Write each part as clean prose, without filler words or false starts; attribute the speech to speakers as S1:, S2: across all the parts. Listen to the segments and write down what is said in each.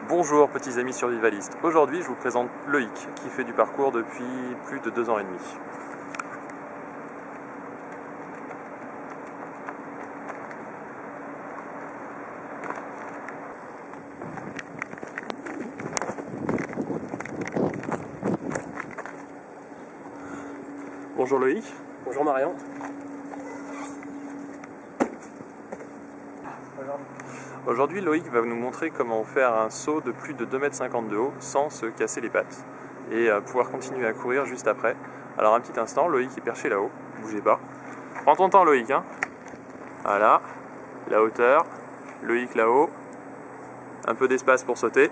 S1: Bonjour petits amis survivalistes, aujourd'hui je vous présente Loïc qui fait du parcours depuis plus de 2 ans et demi. Bonjour Loïc.
S2: Bonjour Marion.
S1: Aujourd'hui Loïc va nous montrer comment faire un saut de plus de 2,50 m de haut sans se casser les pattes et pouvoir continuer à courir juste après. Alors un petit instant, Loïc est perché là-haut, bougez pas. Prends ton temps Loïc, hein. Voilà, la hauteur, Loïc là-haut, un peu d'espace pour sauter.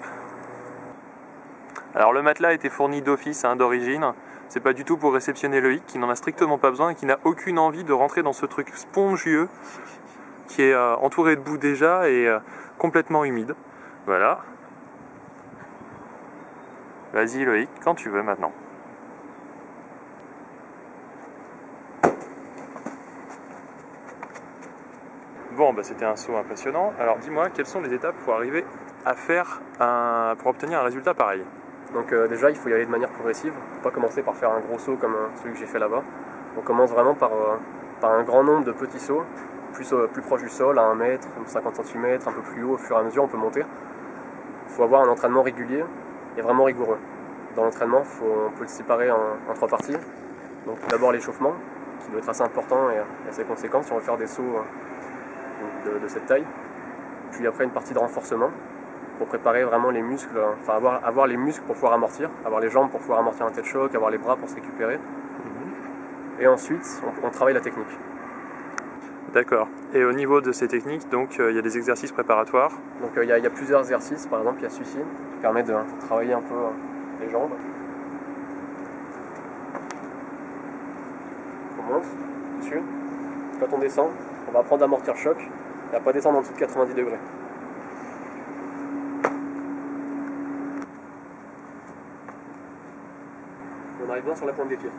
S1: Alors le matelas était fourni d'office, d'origine. C'est pas du tout pour réceptionner Loïc qui n'en a strictement pas besoin et qui n'a aucune envie de rentrer dans ce truc spongieux qui est entouré de boue déjà et complètement humide. Voilà. Vas-y Loïc, quand tu veux maintenant. Bon, bah, c'était un saut impressionnant. Alors dis-moi, quelles sont les étapes pour arriver à faire pour obtenir un résultat pareil?
S2: Donc déjà il faut y aller de manière progressive, pas commencer par faire un gros saut comme celui que j'ai fait là-bas. On commence vraiment par un grand nombre de petits sauts, plus proche du sol, à 1 mètre, 50 cm, un peu plus haut, au fur et à mesure on peut monter. Il faut avoir un entraînement régulier et vraiment rigoureux. Dans l'entraînement, on peut le séparer en 3 parties. Donc tout d'abord l'échauffement, qui doit être assez important et assez conséquent si on veut faire des sauts de cette taille. Puis après une partie de renforcement, pour préparer vraiment les muscles, enfin avoir les muscles pour pouvoir amortir, avoir les jambes pour pouvoir amortir un tel choc, avoir les bras pour se récupérer. Et ensuite, on travaille la technique.
S1: D'accord. Et au niveau de ces techniques, donc il y a des exercices préparatoires.
S2: Donc il y a plusieurs exercices, par exemple il y a celui-ci qui permet de travailler un peu les jambes. On monte dessus. Quand on descend, on va apprendre à amortir choc et à ne pas descendre en dessous de 90 degrés. On arrive bien sur la pointe des pieds.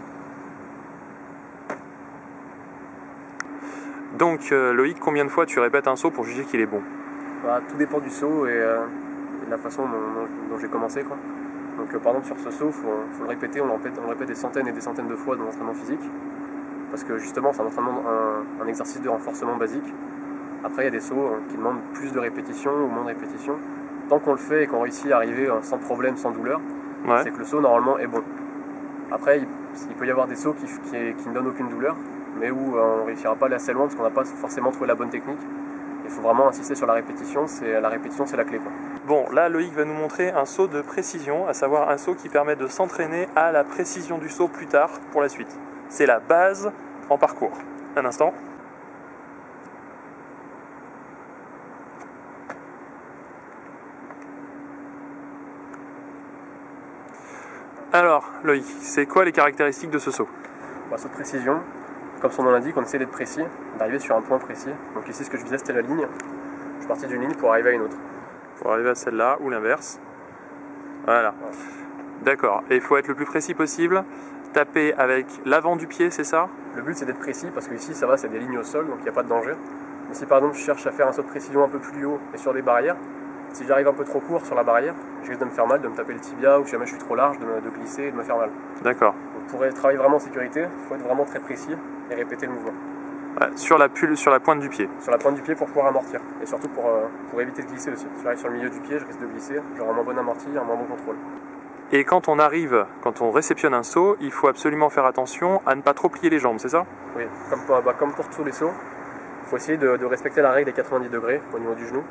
S1: Donc Loïc, combien de fois tu répètes un saut pour juger qu'il est bon?
S2: Bah, tout dépend du saut et de la façon dont j'ai commencé, quoi. Donc par exemple sur ce saut, faut le répéter, on le répète des centaines et des centaines de fois dans l'entraînement physique. Parce que justement c'est un exercice de renforcement basique. Après il y a des sauts qui demandent plus de répétitions ou moins de répétitions. Tant qu'on le fait et qu'on réussit à arriver sans problème, sans douleur,
S1: Ouais.
S2: c'est que le saut normalement est bon. Après il peut y avoir des sauts qui ne donnent aucune douleur, mais où on ne réussira pas à aller assez loin parce qu'on n'a pas forcément trouvé la bonne technique. Il faut vraiment insister sur la répétition, c'est la clé, quoi.
S1: Bon, là Loïc va nous montrer un saut de précision, à savoir un saut qui permet de s'entraîner à la précision du saut plus tard pour la suite. C'est la base en parcours. Un instant. Alors Loïc, c'est quoi les caractéristiques de ce saut?
S2: Saut de précision, comme son nom l'indique, on essaie d'être précis, d'arriver sur un point précis. Donc ici ce que je visais c'était la ligne. Je suis parti d'une ligne pour arriver à une autre.
S1: Pour arriver à celle-là ou l'inverse. Voilà. D'accord. Et il faut être le plus précis possible. Taper avec l'avant du pied, c'est ça?
S2: Le but c'est d'être précis parce que ici ça va, c'est des lignes au sol donc il n'y a pas de danger. Mais si par exemple je cherche à faire un saut de précision un peu plus haut et sur des barrières, si j'arrive un peu trop court sur la barrière, je risque de me faire mal, de me taper le tibia ou si jamais je suis trop large, de glisser et de me faire mal.
S1: D'accord.
S2: Donc pour travailler vraiment en sécurité, il faut être vraiment très précis et répéter le mouvement.
S1: Ouais, sur la pointe du pied.
S2: Sur la pointe du pied pour pouvoir amortir et surtout pour éviter de glisser aussi. Si j'arrive sur le milieu du pied, je risque de glisser, j'aurai un moins bon amorti, un moins bon contrôle.
S1: Et quand on réceptionne un saut, il faut absolument faire attention à ne pas trop plier les jambes, c'est ça?
S2: Oui, comme pour tous les sauts, il faut essayer de respecter la règle des 90 degrés au niveau du genou.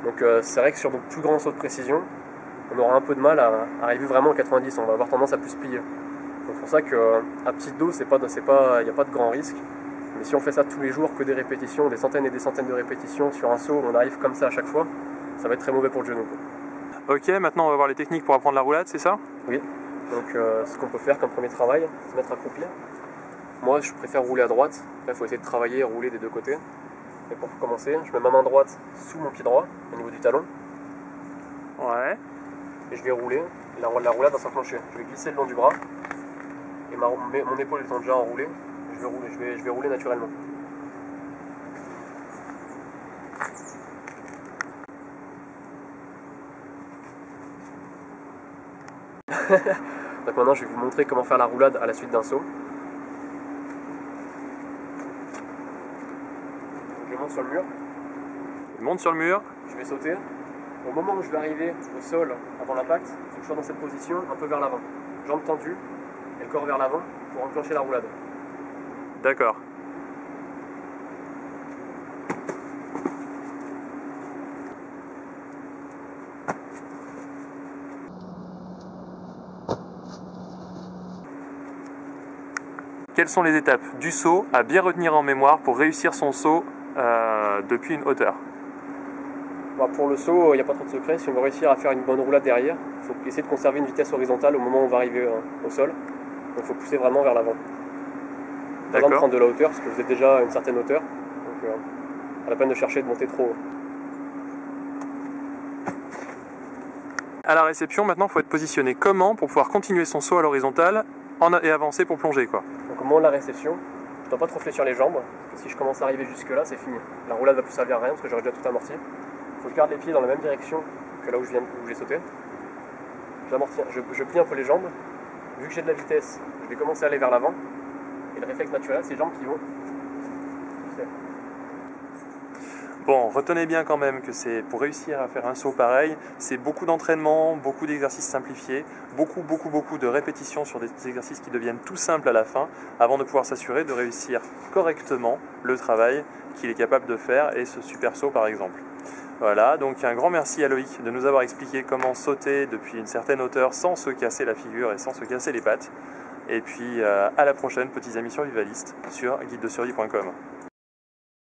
S2: Donc c'est vrai que sur nos plus grands sauts de précision, on aura un peu de mal à arriver vraiment à 90, on va avoir tendance à plus plier. Donc c'est pour ça qu'à petite dose, il n'y a pas de grand risque. Mais si on fait ça tous les jours, que des répétitions, des centaines et des centaines de répétitions sur un saut, on arrive comme ça à chaque fois, ça va être très mauvais pour le genou.
S1: Ok, maintenant on va voir les techniques pour apprendre la roulade, c'est ça?
S2: Oui, donc ce qu'on peut faire comme premier travail, se mettre accroupi. Moi je préfère rouler à droite, après il faut essayer de travailler et rouler des deux côtés. Et pour commencer, je mets ma main droite sous mon pied droit, au niveau du talon.
S1: Ouais.
S2: Et je vais rouler, la roulade va s'enclencher. Je vais glisser le long du bras, et mon épaule étant déjà enroulée, je vais rouler naturellement. Donc maintenant je vais vous montrer comment faire la roulade à la suite d'un saut. Je monte sur le mur.
S1: Il monte sur le mur.
S2: Je vais sauter. Au moment où je vais arriver au sol avant l'impact, il faut que je sois dans cette position un peu vers l'avant. Jambes tendues et le corps vers l'avant pour enclencher la roulade.
S1: D'accord. Quelles sont les étapes du saut à bien retenir en mémoire pour réussir son saut depuis une hauteur?
S2: Pour le saut, il n'y a pas trop de secret. Si on veut réussir à faire une bonne roulade derrière, il faut essayer de conserver une vitesse horizontale au moment où on va arriver au sol. Donc il faut pousser vraiment vers l'avant. Pas besoin de prendre de la hauteur parce que vous êtes déjà à une certaine hauteur. Donc pas la peine de chercher de monter trop haut.
S1: À la réception, maintenant, il faut être positionné comment pour pouvoir continuer son saut à l'horizontale et avancer pour plonger, quoi.
S2: Donc au moment de la réception, je ne dois pas trop fléchir les jambes, parce que si je commence à arriver jusque là, c'est fini. La roulade va plus servir à rien parce que j'aurai déjà tout amorti. Il faut que je garde les pieds dans la même direction que là où j'ai sauté. J'amortis, je plie un peu les jambes. Vu que j'ai de la vitesse, je vais commencer à aller vers l'avant. Et le réflexe naturel, c'est les jambes qui vont.
S1: Bon, retenez bien quand même que c'est pour réussir à faire un saut pareil, c'est beaucoup d'entraînement, beaucoup d'exercices simplifiés, beaucoup de répétitions sur des exercices qui deviennent tout simples à la fin, avant de pouvoir s'assurer de réussir correctement le travail qu'il est capable de faire et ce super saut par exemple. Voilà, donc un grand merci à Loïc de nous avoir expliqué comment sauter depuis une certaine hauteur sans se casser la figure et sans se casser les pattes. Et puis à la prochaine, petits amis survivalistes, sur guidedesurvie.com.